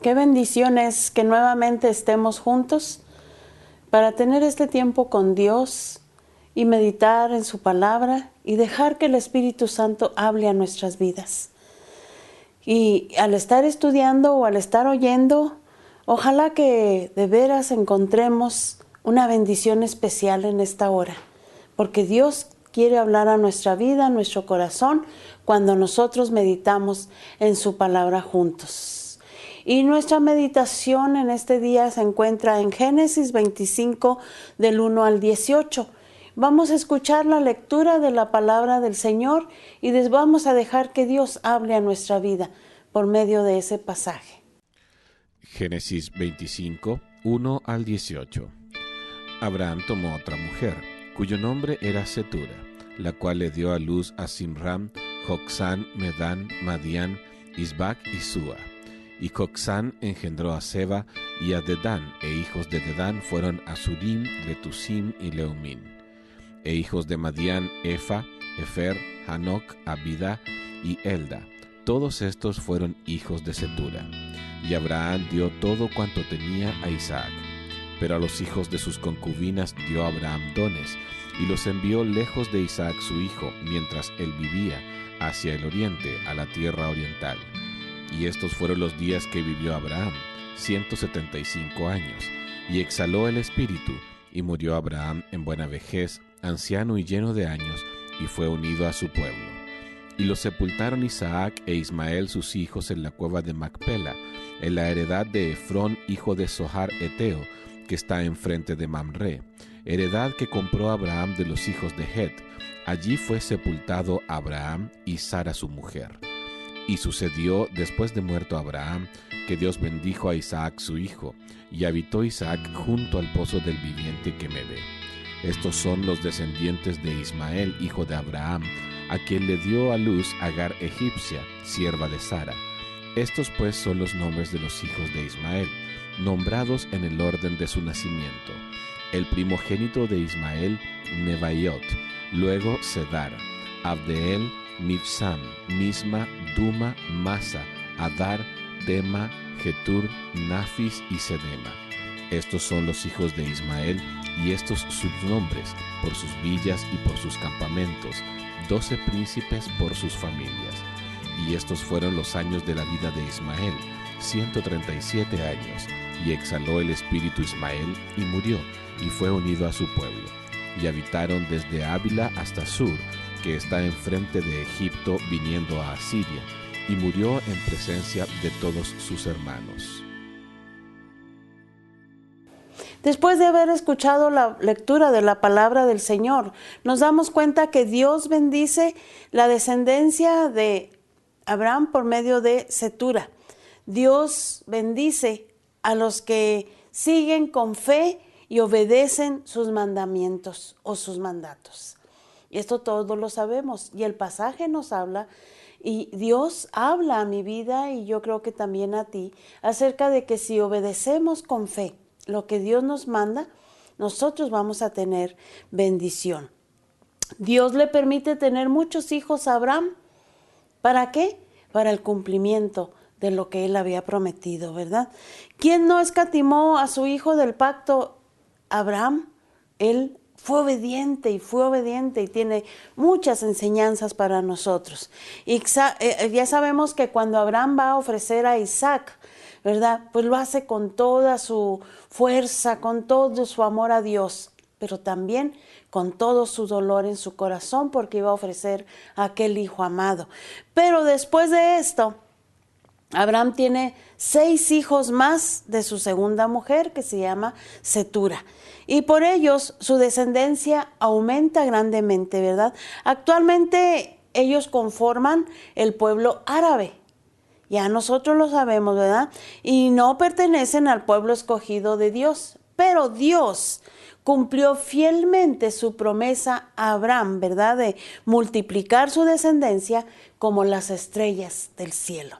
Qué bendición es que nuevamente estemos juntos para tener este tiempo con Dios y meditar en su palabra y dejar que el Espíritu Santo hable a nuestras vidas. Y al estar estudiando o al estar oyendo, ojalá que de veras encontremos una bendición especial en esta hora, porque Dios quiere hablar a nuestra vida, a nuestro corazón, cuando nosotros meditamos en su palabra juntos. Y nuestra meditación en este día se encuentra en Génesis 25, del 1 al 18. Vamos a escuchar la lectura de la palabra del Señor y les vamos a dejar que Dios hable a nuestra vida por medio de ese pasaje. Génesis 25, 1 al 18. Abraham tomó otra mujer, cuyo nombre era Cetura, la cual le dio a luz a Simram, Jocsán, Medán, Madián, Isbac y Súa. Y Jocsán engendró a Seba y a Dedán, e hijos de Dedán fueron Asurim, Letusim y Leumín. E hijos de Madián, Efa, Efer, Hanoc, Abida y Elda. Todos estos fueron hijos de Cetura. Y Abraham dio todo cuanto tenía a Isaac. Pero a los hijos de sus concubinas dio Abraham dones, y los envió lejos de Isaac su hijo, mientras él vivía, hacia el oriente, a la tierra oriental. Y estos fueron los días que vivió Abraham, 175 años, y exhaló el espíritu, y murió Abraham en buena vejez, anciano y lleno de años, y fue unido a su pueblo. Y los sepultaron Isaac e Ismael sus hijos en la cueva de Macpela, en la heredad de Efrón, hijo de Zohar Eteo, que está enfrente de Mamre, heredad que compró Abraham de los hijos de Het. Allí fue sepultado Abraham y Sara su mujer. Y sucedió, después de muerto Abraham, que Dios bendijo a Isaac su hijo, y habitó Isaac junto al pozo del viviente que me ve. Estos son los descendientes de Ismael, hijo de Abraham, a quien le dio a luz Agar egipcia, sierva de Sara. Estos pues son los nombres de los hijos de Ismael, nombrados en el orden de su nacimiento. El primogénito de Ismael, Nebaiot, luego Sedar, Abdeel, Mibsam, Misma, Duma, Masa, Adar, Tema, Getur, Nafis y Sedema. Estos son los hijos de Ismael, y estos sus nombres, por sus villas y por sus campamentos, 12 príncipes por sus familias. Y estos fueron los años de la vida de Ismael, 137 años, y exhaló el espíritu Ismael, y murió, y fue unido a su pueblo. Y habitaron desde Ávila hasta Sur, que está enfrente de Egipto, viniendo a Asiria, y murió en presencia de todos sus hermanos. Después de haber escuchado la lectura de la palabra del Señor, nos damos cuenta que Dios bendice la descendencia de Abraham por medio de Cetura. Dios bendice a los que siguen con fe y obedecen sus mandamientos o sus mandatos. Y esto todos lo sabemos. Y el pasaje nos habla, y Dios habla a mi vida, y yo creo que también a ti, acerca de que si obedecemos con fe lo que Dios nos manda, nosotros vamos a tener bendición. Dios le permite tener muchos hijos a Abraham. ¿Para qué? Para el cumplimiento de lo que él había prometido, ¿verdad? ¿Quién no escatimó a su hijo del pacto? Abraham. Él fue obediente y tiene muchas enseñanzas para nosotros. Y ya sabemos que cuando Abraham va a ofrecer a Isaac, ¿verdad? Pues lo hace con toda su fuerza, con todo su amor a Dios, pero también con todo su dolor en su corazón, porque iba a ofrecer a aquel hijo amado. Pero después de esto, Abraham tiene 6 hijos más de su segunda mujer, que se llama Cetura. Y por ellos su descendencia aumenta grandemente, ¿verdad? Actualmente ellos conforman el pueblo árabe. Ya nosotros lo sabemos, ¿verdad? Y no pertenecen al pueblo escogido de Dios. Pero Dios cumplió fielmente su promesa a Abraham, ¿verdad? De multiplicar su descendencia como las estrellas del cielo.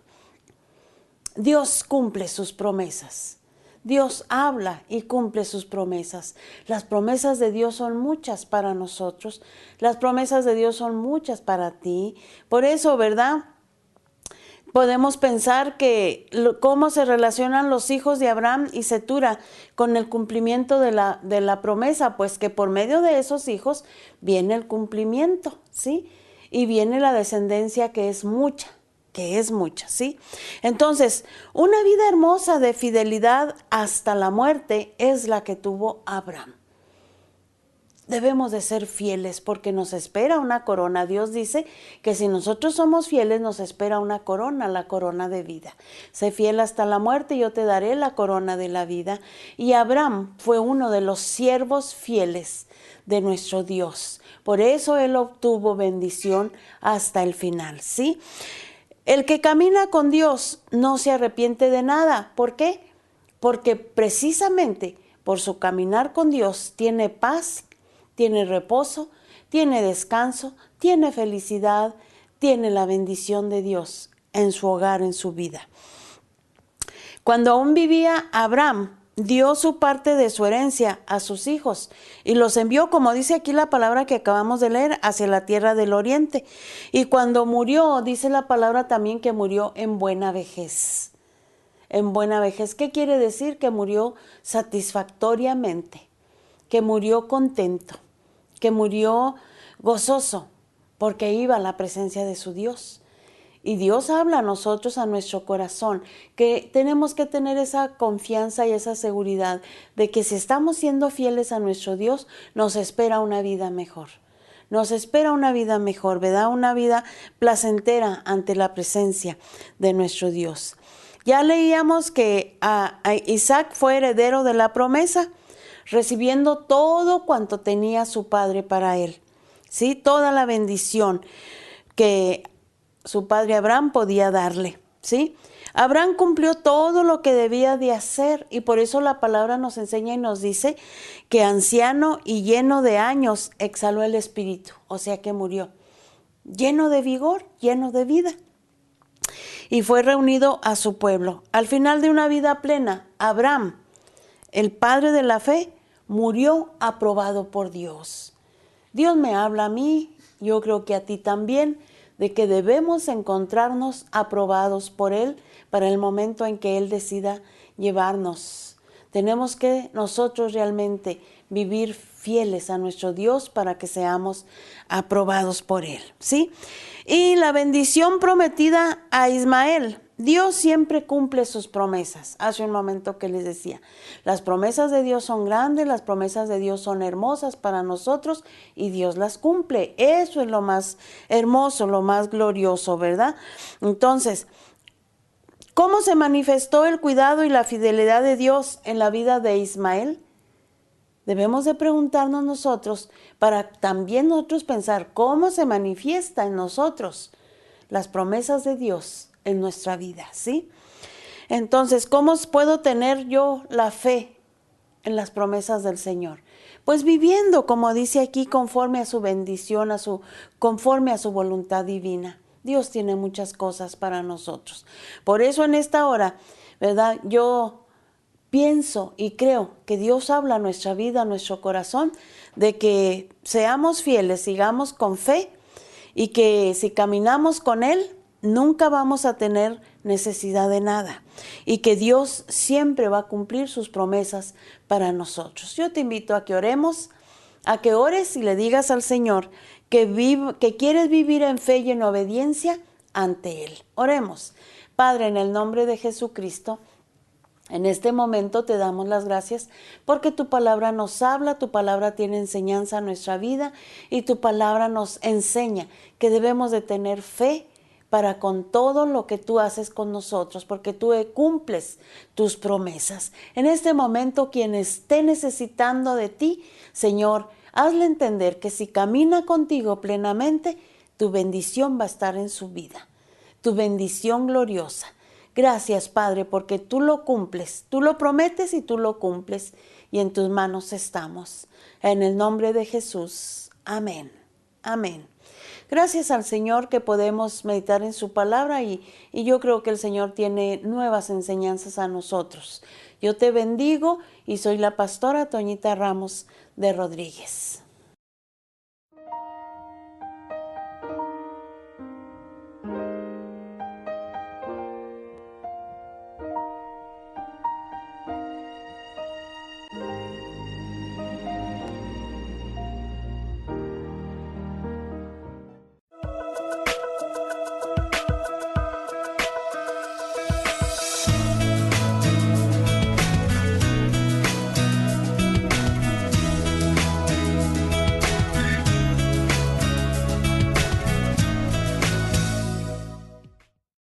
Dios cumple sus promesas. Dios habla y cumple sus promesas. Las promesas de Dios son muchas para nosotros. Las promesas de Dios son muchas para ti. Por eso, ¿verdad? podemos pensar que cómo se relacionan los hijos de Abraham y Cetura con el cumplimiento de la promesa, pues que por medio de esos hijos viene el cumplimiento, ¿sí? Y viene la descendencia que es mucha, ¿sí? Entonces, una vida hermosa de fidelidad hasta la muerte es la que tuvo Abraham. Debemos de ser fieles porque nos espera una corona. Dios dice que si nosotros somos fieles nos espera una corona, la corona de vida. Sé fiel hasta la muerte y yo te daré la corona de la vida. Y Abraham fue uno de los siervos fieles de nuestro Dios. Por eso él obtuvo bendición hasta el final, ¿sí? El que camina con Dios no se arrepiente de nada. ¿Por qué? Porque precisamente por su caminar con Dios tiene paz, tiene reposo, tiene descanso, tiene felicidad, tiene la bendición de Dios en su hogar, en su vida. Cuando aún vivía Abraham, dio su parte de su herencia a sus hijos y los envió, como dice aquí la palabra que acabamos de leer, hacia la tierra del oriente. Y cuando murió, dice la palabra también que murió en buena vejez. En buena vejez, ¿qué quiere decir? Que murió satisfactoriamente, que murió contento, que murió gozoso, porque iba a la presencia de su Dios. Y Dios habla a nosotros, a nuestro corazón, que tenemos que tener esa confianza y esa seguridad de que si estamos siendo fieles a nuestro Dios, nos espera una vida mejor. Nos espera una vida mejor, ¿verdad? Una vida placentera ante la presencia de nuestro Dios. Ya leíamos que Isaac fue heredero de la promesa, recibiendo todo cuanto tenía su padre para él, ¿sí? Toda la bendición que su padre Abraham podía darle, ¿sí? Abraham cumplió todo lo que debía de hacer y por eso la palabra nos enseña y nos dice que anciano y lleno de años exhaló el espíritu, o sea que murió, lleno de vigor, lleno de vida. Y fue reunido a su pueblo. Al final de una vida plena, Abraham, el padre de la fe, murió aprobado por Dios. Dios me habla a mí, yo creo que a ti también, de que debemos encontrarnos aprobados por Él para el momento en que Él decida llevarnos. Tenemos que nosotros realmente vivir fieles a nuestro Dios para que seamos aprobados por Él, ¿sí? Y la bendición prometida a Ismael. Dios siempre cumple sus promesas. Hace un momento que les decía, las promesas de Dios son grandes, las promesas de Dios son hermosas para nosotros y Dios las cumple. Eso es lo más hermoso, lo más glorioso, ¿verdad? Entonces, ¿cómo se manifestó el cuidado y la fidelidad de Dios en la vida de Ismael? Debemos de preguntarnos nosotros para también nosotros pensar cómo se manifiesta en nosotros las promesas de Dios en nuestra vida, ¿sí? Entonces, ¿cómo puedo tener yo la fe en las promesas del Señor? Pues viviendo, como dice aquí, conforme a su bendición, conforme a su voluntad divina. Dios tiene muchas cosas para nosotros. Por eso en esta hora, ¿verdad? Yo pienso y creo que Dios habla a nuestra vida, a nuestro corazón, de que seamos fieles, sigamos con fe y que si caminamos con Él, nunca vamos a tener necesidad de nada y que Dios siempre va a cumplir sus promesas para nosotros. Yo te invito a que oremos, a que ores y le digas al Señor que quieres vivir en fe y en obediencia ante Él. Oremos. Padre, en el nombre de Jesucristo, en este momento te damos las gracias porque tu palabra nos habla, tu palabra tiene enseñanza a nuestra vida y tu palabra nos enseña que debemos de tener fe para con todo lo que tú haces con nosotros, porque tú cumples tus promesas. En este momento, quien esté necesitando de ti, Señor, hazle entender que si camina contigo plenamente, tu bendición va a estar en su vida, tu bendición gloriosa. Gracias, Padre, porque tú lo cumples, tú lo prometes y tú lo cumples, y en tus manos estamos. En el nombre de Jesús. Amén. Amén. Gracias al Señor que podemos meditar en su palabra y yo creo que el Señor tiene nuevas enseñanzas a nosotros. Yo te bendigo y soy la pastora Toñita Ramos de Rodríguez.